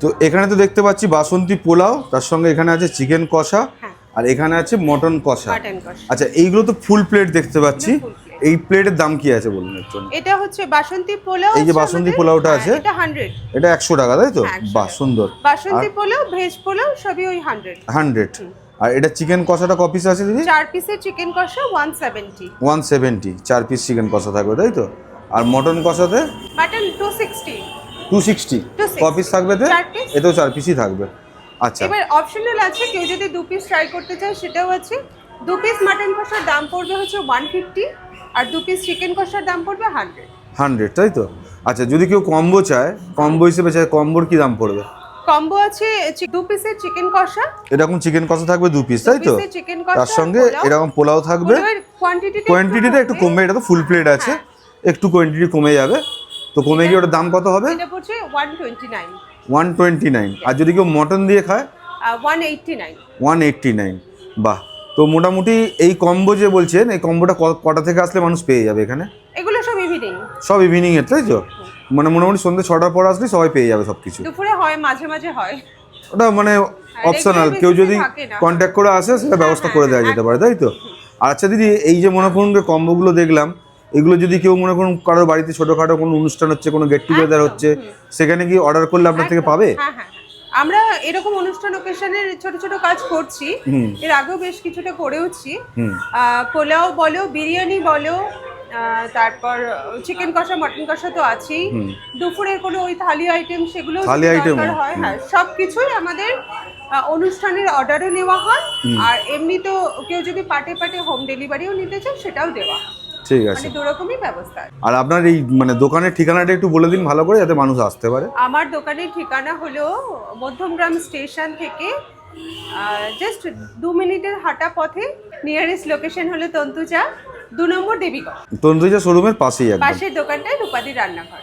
তো এখানে তো দেখতে পাচ্ছি বাসন্তী পোলাও, তার সঙ্গে এখানে আছে চিকেন কষা, আর এখানে আছে মটন কষা। আচ্ছা, এইগুলো তো ফুল প্লেট দেখতে পাচ্ছি। এই প্লেটের দাম কি আছে বলুন একটু? এটা হচ্ছে বাসন্তী পোলাও। এই যে বাসন্তী পোলাওটা আছে, এটা 100, এটা 100 টাকা, তাই তো? বাহ, সুন্দর। বাসন্তী পোলাও, ভেজ পোলাও সবই ওই 100। আর এটা চিকেন কষাটা ক পিস আছে দিদি? 4 পিসের চিকেন কষা 170। 170, 4 পিস চিকেন কষা থাকবে, তাই তো? আর মটন কষাতে মাটন 260। 260 ক পিস থাকবে? এতেও 4 পিসই থাকবে। আচ্ছা, এবার অপশনাল আছে, কেউ যদি 2 পিস ট্রাই করতে চায় সেটাও আছে। 2 পিস মাটন কষার দাম পড়বে হচ্ছে 150, আর 2 পিস চিকেন কষার দাম পড়বে 100, তাই তো? আচ্ছা, যদি কেউ কম্বো চায়, কম্বো হিসেবে চায়, কম্বোর কি দাম পড়বে? কম্বো আছে 2 পিসের চিকেন কষা, এরকম চিকেন কষা থাকবে 2 পিস, তাই তো? তার সঙ্গে এরকম পোলাও থাকবে। কোয়ান্টিটিটা একটু কমবে, এটা তো ফুল প্লেট আছে, একটু কোয়ান্টিটি কমে যাবে। তো কমে গিয়ে ওটার দাম কত হবে? এটা পড়ছে 129। 129। আর যদি কেউ মটন দিয়ে খায়? 189। 189। বাহ। তো মোটামুটি এই কম্বো যে বলছেন, এই কম্বোটা কটা থেকে আসলে মানুষ পেয়ে যাবে এখানে? এগুলো সব ইভিনিং। সব ইভিনিং এর, তাই তো? মানে মোটামুটি সন্ধ্যে 6টার পর আসলে সবাই পেয়ে যাবে সবকিছু। দুপুরে হয়, মাঝে মাঝে হয়, ওটা মানে অপশনাল, কেউ যদি কন্ট্যাক্ট করে আসে সেটা ব্যবস্থা করে দেওয়া যেতে পারে, তাই তো? আর আচ্ছা দিদি, এই যে মনে করুন যে কম্বোগুলো দেখলাম, এগুলো যদি কেউ মনে করুন কারোর বাড়িতে ছোটোখাটো কোনো অনুষ্ঠান হচ্ছে, কোনো গেট টুগেদার হচ্ছে, সেখানে কি অর্ডার করলে আপনার থেকে পাবে? হ্যাঁ হ্যাঁ, আমরা এরকম অনুষ্ঠান ওকেশনের ছোট ছোট কাজ করছি, এর আগেও বেশ কিছুটা করেওছি। পোলাও বলো, বিরিয়ানি বলো, তারপর চিকেন কষা, মটন কষা তো আছেই। দুপুরের কোনো ওই থালি আইটেম, সেগুলো থালি আইটেম হয়। হ্যাঁ, সবকিছুই আমাদের অনুষ্ঠানের অর্ডারও নেওয়া হয়, আর এমনি তো কেউ যদি পাটে পাটে হোম ডেলিভারিও নিতে চায় সেটাও দেওয়া। ঠিক আছে, মানে দুরকমই ব্যবস্থা। আর আপনার এই মানে দোকানের ঠিকানাটা একটু বলে দিন ভালো করে, যাতে মানুষ আসতে পারে। আমার দোকানের ঠিকানা হলো মধ্যমগ্রাম স্টেশন থেকে জাস্ট 2 মিনিটের হাঁটা পথে। নিয়ারেস্ট লোকেশন হলো তন্তুজা, 2 নম্বর দেবীগঞ্জ। তন্তুজা শোরুমের পাশেই একদম। পাশের দোকানটায় রূপাদি রান্নাঘর।